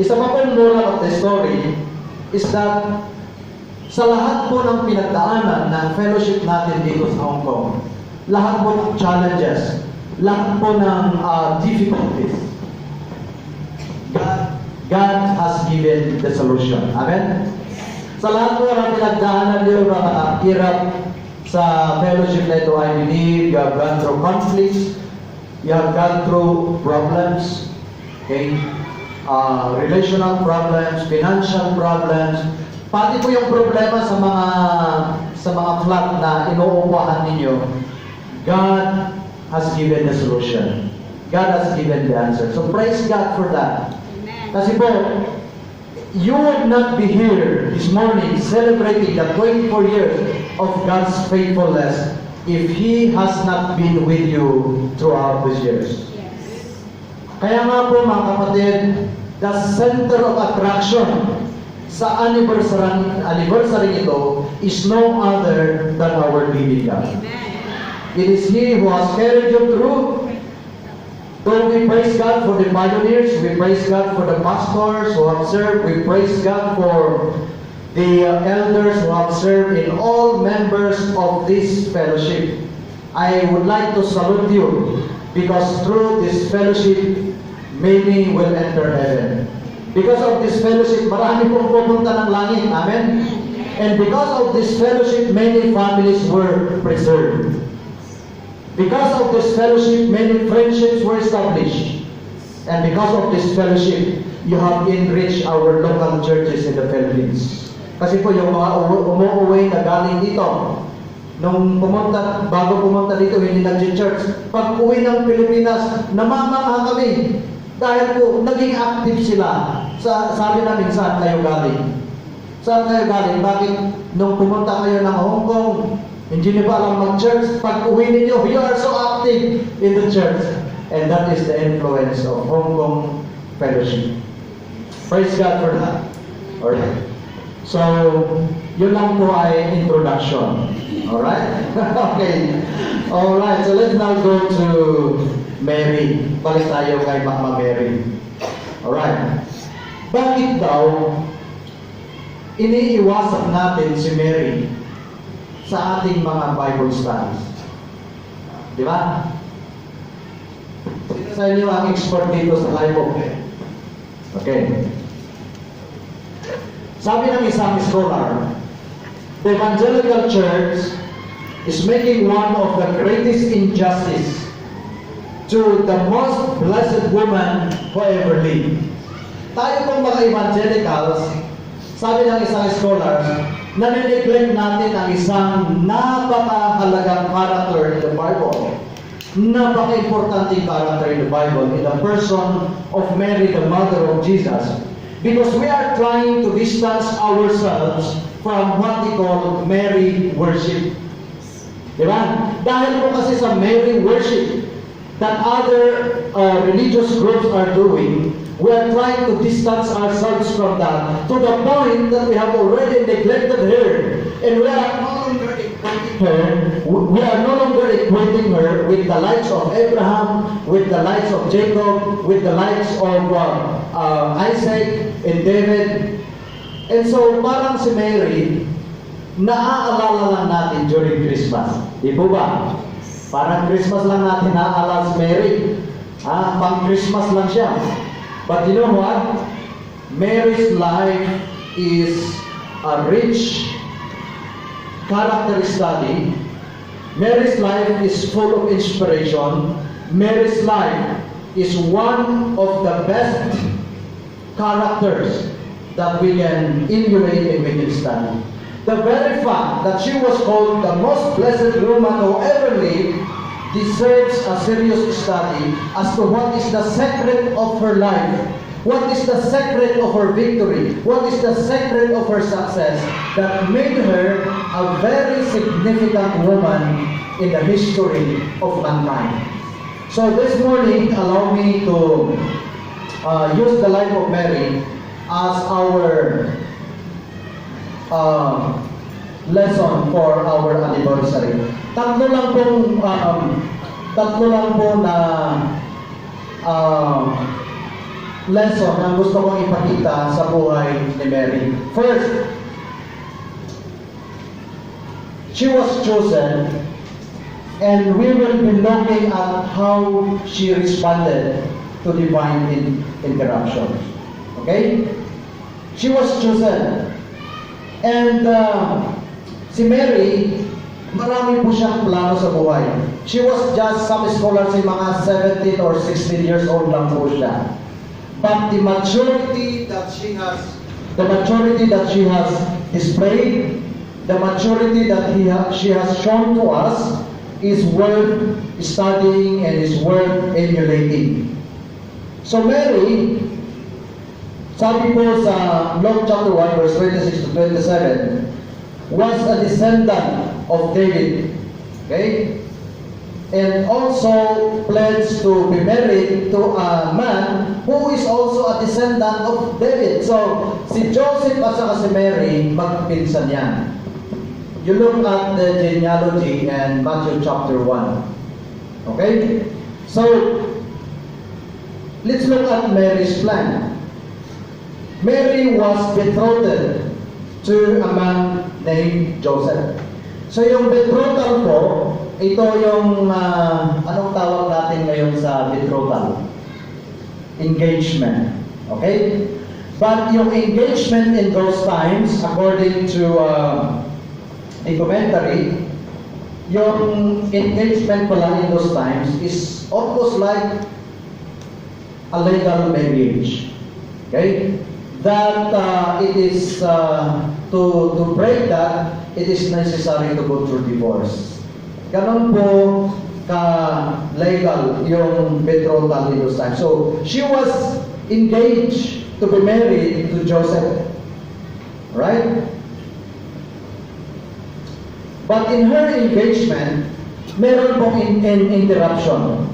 Isa pa pong moral of the story is that sa lahat po ng pinagdaanan ng fellowship natin dito sa Hong Kong, lahat po ng challenges, lahat po ng difficulties, God has given the solution. Amen? Sa lahat po ng pinagdaanan niyo, mga hirap sa fellowship na ito, I believe you have gone through conflicts, you have gone through problems, okay? Relational problems, financial problems, pati po yung problema sa mga flat na inuupahan ninyo, God has given the solution. God has given the answer. So praise God for that. Amen. Kasi po, you would not be here this morning celebrating the 24 years of God's faithfulness if He has not been with you throughout these years. Yes. Kaya nga po mga kapatid, the center of attraction sa anniversary ito is no other than our living God. Amen. It is He who has carried you through. So we praise God for the pioneers, we praise God for the pastors who have served, we praise God for the elders who have served, and all members of this fellowship. I would like to salute you because through this fellowship, many will enter heaven. Because of this fellowship, marami pong pupunta ng langit. Amen? And because of this fellowship, many families were preserved. Because of this fellowship, many friendships were established. And because of this fellowship, you have enriched our local churches in the Philippines. Kasi po yung mga umuuwi na galing dito, bago pumunta dito, hindi nag-church. Pag uwi ng Pilipinas, namamangha kami. Dahil po, naging active sila. Sabi namin, saan kayo galing? Saan kayo galing? Bakit nung pumunta kayo ng Hong Kong, hindi niyo pa alam mag-church? Pag uwi ninyo, you are so active in the church. And that is the influence of Hong Kong fellowship. Praise God for that. Alright. So, yun lang po ay introduction. Alright? Okay. Alright, so let's now go to Mary. Balik tayo kay Mama Mary. Alright. Bakit daw iniiwasan natin si Mary sa ating mga Bible studies? Di ba? Sino sa inyo ang expert dito sa Bible? Okay. Sabi ng isang scholar, the evangelical church is making one of the greatest injustice to the most blessed woman who ever lived. Tayo pong mga evangelicals, sabi ng isang scholar, nanineglect natin ang isang napakahalagang character in the Bible. Napaka-importanting character in the Bible, in the person of Mary, the mother of Jesus. Because we are trying to distance ourselves from what we call Mary worship. Diba? Dahil po kasi sa Mary worship that other religious groups are doing, we are trying to distance ourselves from that to the point that we have already neglected her, and we are no longer equating her. We are no longer equating her with the likes of Abraham, with the likes of Jacob, with the likes of Isaac and David. And so parang si Mary, naaalala lang natin during Christmas. Di po ba? Parang Christmas lang natin naaalala si Mary. Pang Christmas lang siya. But you know what? Mary's life is a rich character study. Mary's life is full of inspiration. Mary's life is one of the best characters that we can emulate and we can study. The very fact that she was called the most blessed woman who ever lived deserves a serious study as to what is the secret of her life, what is the secret of her victory, what is the secret of her success that made her a very significant woman in the history of mankind. So this morning, allow me to use the life of Mary as our lesson for our anniversary. Tatlo lang po na lesson ang gusto kong ipakita sa buhay ni Mary. First, she was chosen, and we will be looking at how she responded to divine interruption. Okay? She was chosen. And si Mary, marami po siyang plano sa buhay. She was just, some scholars say, mga 17 or 16 years old lang po siya. But the maturity that she has displayed, the maturity that she has shown to us is worth studying and is worth emulating. So Mary, sabi po sa Luke chapter 1 verse 26 to 27, was a descendant of David. Okay? And also pledged to be married to a man who is also a descendant of David. So, si Joseph at saka si Mary, magpinsan yan. You look at the genealogy in Matthew chapter 1. Okay? So, let's look at Mary's plan. Mary was betrothed to a man named Joseph. So, yung betrothal po, ito yung, anong tawag natin ngayon sa betrothal? Engagement. Okay? But yung engagement in those times, according to a commentary, yung engagement pala in those times is almost like a legal marriage. Okay? That it is, to break that, it is necessary to go through divorce. Ganon po ka-legal yung betrothal in those times. So, she was engaged to be married to Joseph. Right? But in her engagement, meron pong interruption.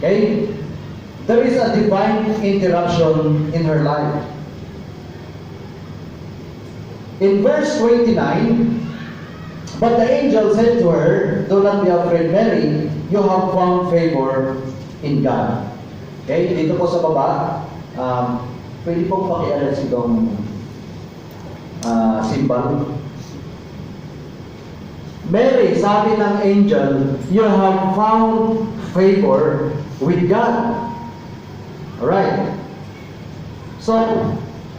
Okay? There is a divine interruption in her life. In verse 29, but the angel said to her, "Do not be afraid, Mary, you have found favor in God." Okay, dito po sa baba, pwede pong pakialas itong symbol. Mary, sabi ng angel, "You have found favor with God." Alright. So,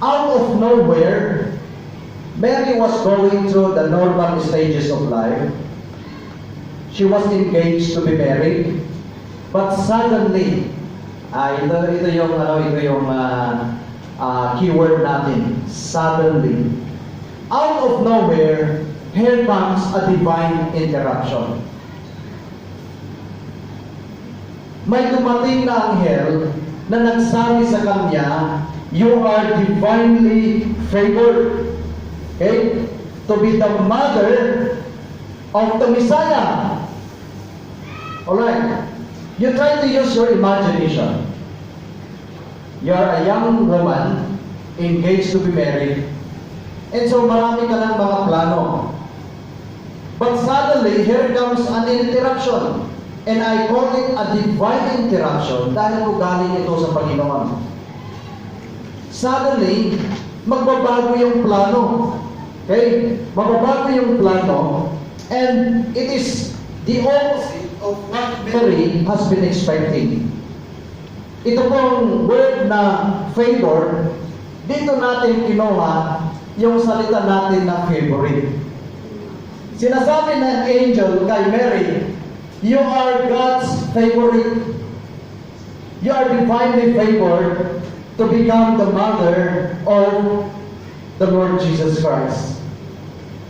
out of nowhere, Mary was going through the normal stages of life. She was engaged to be married, but suddenly, ito yung keyword natin. Suddenly, out of nowhere, here comes a divine interruption. May dumating na anghel na nagsabi sa kanya, "You are divinely favored." Okay? To be the mother of the Messiah. Alright. You try to use your imagination. You are a young woman engaged to be married. And so marami ka ng mga plano. But suddenly, here comes an interruption. And I call it a divine interruption dahil po galing ito sa Panginoon. Suddenly, magbabago yung plano. Okay? Magbabago yung plano, and it is the opposite of what Mary has been expecting. Ito pong word na favor, dito natin kinuha yung salita natin na favorite. Sinasabi ng angel kay Mary, "You are God's favorite. You are divinely favored to become the mother of the Lord Jesus Christ."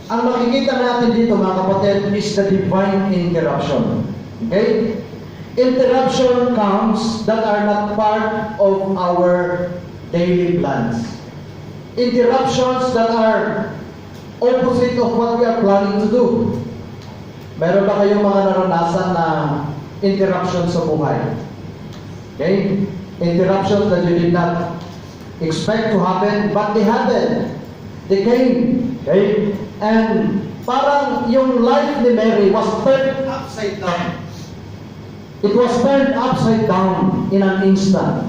Ang makikita natin dito, mga kapatid, is the divine interruption. Okay? Interruption comes that are not part of our daily plans. Interruptions that are opposite of what we are planning to do. Meron ba kayong mga naranasan na interruption sa buhay? Okay? Interruptions that you did not expect to happen, but they happened. They came. Okay? And parang yung life ni Mary was turned upside down. It was turned upside down in an instant.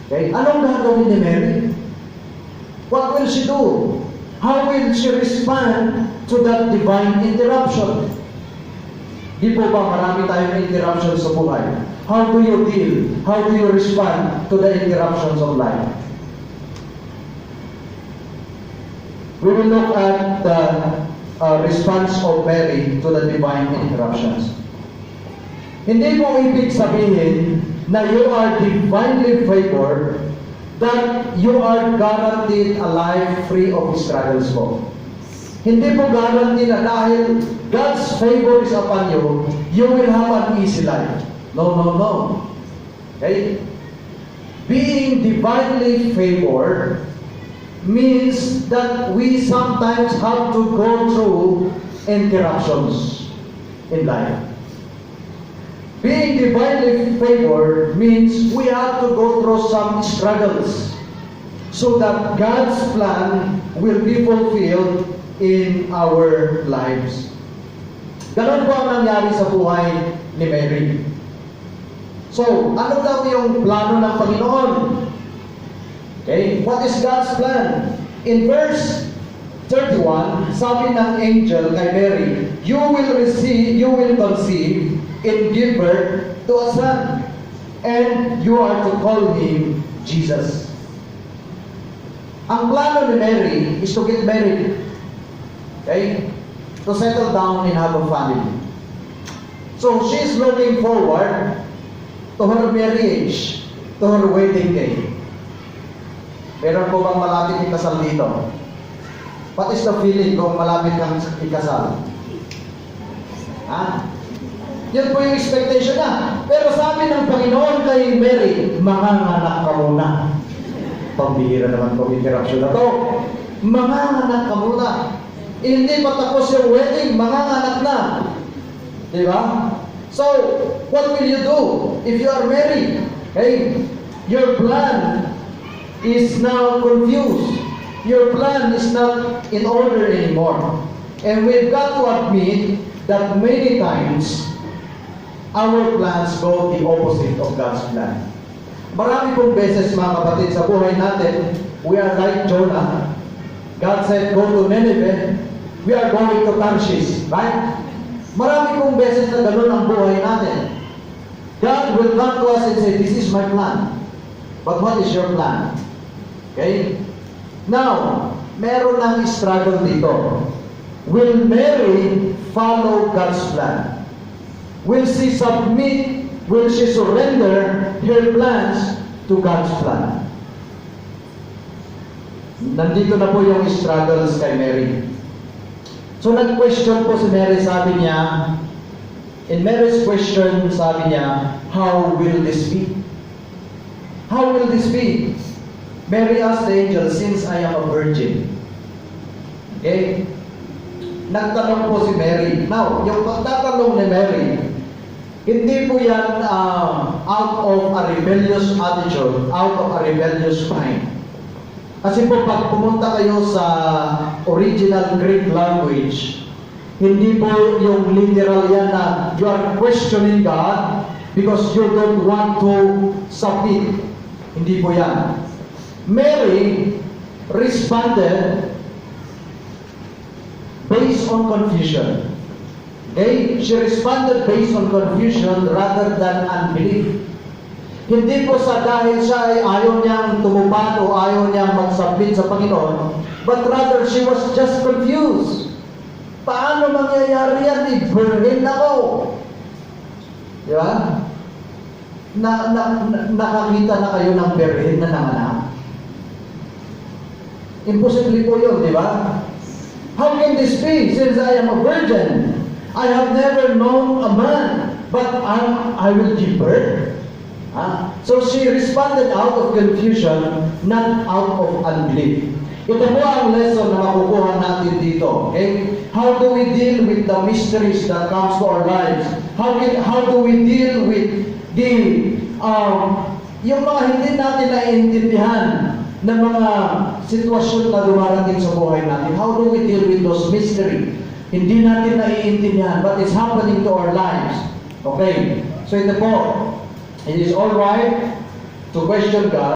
Okay? Anong gagawin ni Mary? What will she do? How will she respond to that divine interruption? Di po ba marami tayong interruption sa buhay? How do you deal? How do you respond to the interruptions of life? We will look at the response of Mary to the divine interruptions. Hindi mo ibig sabihin na you are divinely favored, that you are guaranteed a life free of struggles po. Hindi po guarantee na dahil God's favor is upon you, you will have an easy life. No, no, no. Okay? Being divinely favored means that we sometimes have to go through interruptions in life. Being divinely favored means we have to go through some struggles so that God's plan will be fulfilled in our lives. Ganon po ang nangyari sa buhay ni Mary. So, ano daw yung plano ng Panginoon? Okay, what is God's plan? In verse 31, sabi ng angel kay Mary, you will conceive and give birth to a son, and you are to call him Jesus. Ang plano ni Mary is to get married. Okay? To settle down and have a family. So, she's looking forward to her marriage, to her wedding day. Meron po bang malapit ikasal dito? What is the feeling kung malapit kang ikasal? Ha? Yun po yung expectation niya. Pero sabi ng Panginoon kay Mary, manganganak ka muna. Pambihira naman po interruption na to. Manganganak ka muna. Hindi pa tapos yung wedding, manganganak na. Di ba? So, what will you do if you are married? Okay? Your plan is now confused. Your plan is not in order anymore. And we've got to admit that many times, our plans go the opposite of God's plan. Marami pong beses, mga kapatid, sa buhay natin, we are like Jonah. God said, go to Nineveh. We are going to Tarshish, right? Marami pong beses na gano'n ang buhay natin. God will come to us and say, this is my plan. But what is your plan? Okay? Now, meron ng struggle dito. Will Mary follow God's plan? Will she submit, will she surrender her plans to God's plan? Nandito na po yung struggles kay Mary. So nag-question po si Mary, sabi niya, in Mary's question, sabi niya, how will this be? How will this be? Mary asked the angel, since I am a virgin. Okay? Nagtanong po si Mary. Now, yung pagtatanong ni Mary, hindi po yan out of a rebellious attitude, out of a rebellious mind. Kasi po pag pumunta kayo sa original Greek language, hindi po yung literal yan na you are questioning God because you don't want to submit. Hindi po yan. Mary responded based on confusion. Okay? She responded based on confusion rather than unbelief. Hindi po sa dahil siya ay ayaw niyang tumupad o ayaw niyang mag-submit sa Panginoon, but rather she was just confused. Paano mangyayari yan? I-virgin ako. Di ba? Nakakita na kayo ng virgin na nanganak? Imposible po yun, di ba? How can this be? Since I am a virgin, I have never known a man, but I will give birth. So she responded out of confusion, not out of unbelief. Ito po ang lesson na makukuha natin dito. Okay? How do we deal with the mysteries that comes to our lives? How do we deal with the yung mga hindi natin naiintindihan na mga sitwasyon na dumarating sa buhay natin? How do we deal with those mysteries? Hindi natin naiintindihan, but it's happening to our lives. Okay? So ito po, it is all right to question God.